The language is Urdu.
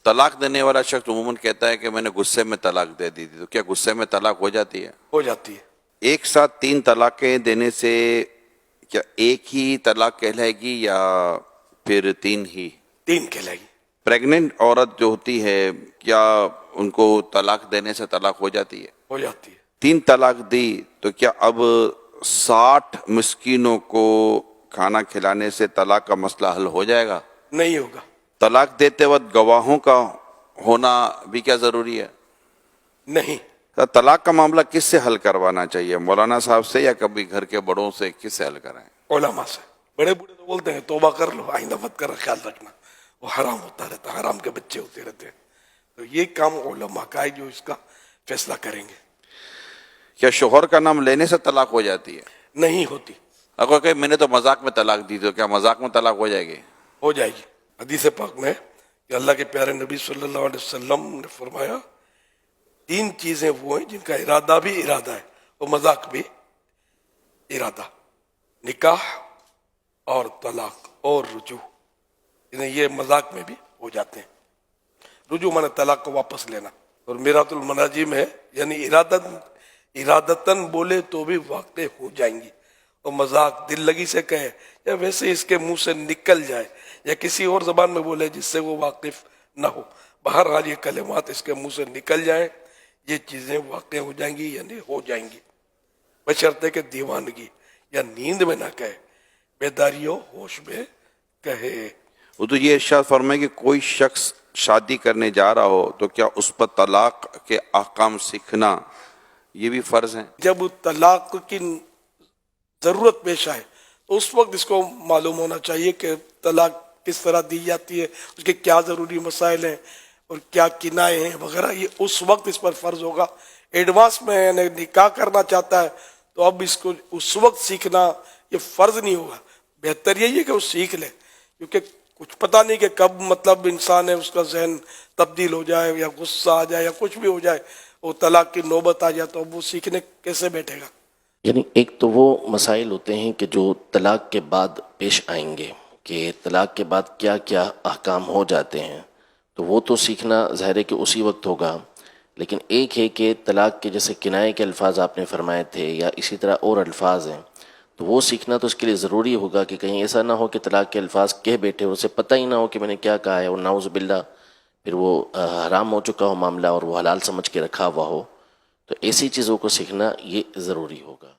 طلاق دینے والا شخص عموماً کہتا ہے کہ میں نے غصے میں طلاق دے دی تھی، تو کیا غصے میں طلاق ہو جاتی ہے؟ ہو جاتی ہے۔ ایک ساتھ 3 طلاقیں دینے سے کیا ایک ہی طلاق کہلائے گی یا پھر 3 ہی؟ 3 کہلائے گی۔ پریگننٹ عورت جو ہوتی ہے کیا ان کو طلاق دینے سے طلاق ہو جاتی ہے؟ ہو جاتی ہے۔ 3 طلاق دی تو کیا اب 60 مسکینوں کو کھانا کھلانے سے طلاق کا مسئلہ حل ہو جائے گا؟ نہیں ہوگا۔ طلاق دیتے وقت گواہوں کا ہونا بھی کیا ضروری ہے؟ نہیں۔ طلاق کا معاملہ کس سے حل کروانا چاہیے، مولانا صاحب سے یا کبھی گھر کے بڑوں سے، کس سے حل کرائیں؟ علماء سے۔ بڑے بوڑھے تو بولتے ہیں توبہ کر لو، آئندہ مت کر، خیال رکھنا، وہ حرام ہوتا رہتا ہے، حرام کے بچے ہوتے رہتے ہیں۔ تو یہ کام علماء کا ہے جو اس کا فیصلہ کریں گے۔ کیا شوہر کا نام لینے سے طلاق ہو جاتی ہے؟ نہیں ہوتی۔ اگر کہ میں نے تو مذاق میں طلاق دی، تو کیا مذاق میں طلاق ہو جائے گی؟ ہو جائے گی۔ حدیث پاک میں کہ اللہ کے پیارے نبی صلی اللہ علیہ وسلم نے فرمایا 3 چیزیں وہ ہیں جن کا ارادہ بھی ارادہ ہے اور مذاق بھی ارادہ، نکاح اور طلاق اور رجوع، یہ مذاق میں بھی ہو جاتے ہیں۔ رجوع مانے طلاق کو واپس لینا، اور میرات المناجم ہے یعنی ارادتاً بولے تو بھی واقع ہو جائیں گی، اور مذاق دل لگی سے کہے یا ویسے اس کے منہ سے نکل جائے یا کسی اور زبان میں بولے جس سے وہ واقف نہ ہو، بہرحال یہ کلمات اس کے منہ سے نکل جائیں، یہ چیزیں واقع ہو جائیں گی یعنی ہو جائیں گی، بشرطے کہ دیوانگی یا نیند میں نہ کہے، بیداری و ہوش میں کہے۔ وہ تو یہ ارشاد فرمائے کہ کوئی شخص شادی کرنے جا رہا ہو تو کیا اس پر طلاق کے احکام سیکھنا یہ بھی فرض ہیں؟ جب طلاق کی ضرورت پیش آئے تو اس وقت اس کو معلوم ہونا چاہیے کہ طلاق کس طرح دی جاتی ہے، اس کے کیا ضروری مسائل ہیں اور کیا کنائے ہیں وغیرہ، یہ اس وقت اس پر فرض ہوگا۔ ایڈوانس میں یعنی نکاح کرنا چاہتا ہے تو اب اس کو اس وقت سیکھنا یہ فرض نہیں ہوگا، بہتر یہی ہے کہ وہ سیکھ لے، کیونکہ کچھ پتہ نہیں کہ کب مطلب انسان ہے اس کا ذہن تبدیل ہو جائے یا غصہ آ جائے یا کچھ بھی ہو جائے، وہ طلاق کی نوبت آ جائے تو اب وہ سیکھنے کیسے بیٹھے گا؟ یعنی ایک تو وہ مسائل ہوتے ہیں کہ جو طلاق کے بعد پیش آئیں گے، کہ طلاق کے بعد کیا کیا احکام ہو جاتے ہیں، تو وہ تو سیکھنا ظاہر ہے کہ اسی وقت ہوگا۔ لیکن ایک ہے کہ طلاق کے جیسے کنائے کے الفاظ آپ نے فرمائے تھے یا اسی طرح اور الفاظ ہیں، تو وہ سیکھنا تو اس کے لیے ضروری ہوگا کہ کہیں ایسا نہ ہو کہ طلاق کے الفاظ کہہ بیٹھے اور اسے پتہ ہی نہ ہو کہ میں نے کیا کہا ہے، اور نعوذ باللہ پھر وہ حرام ہو چکا ہو معاملہ اور وہ حلال سمجھ کے رکھا ہوا ہو، تو ایسی چیزوں کو سیکھنا یہ ضروری ہوگا۔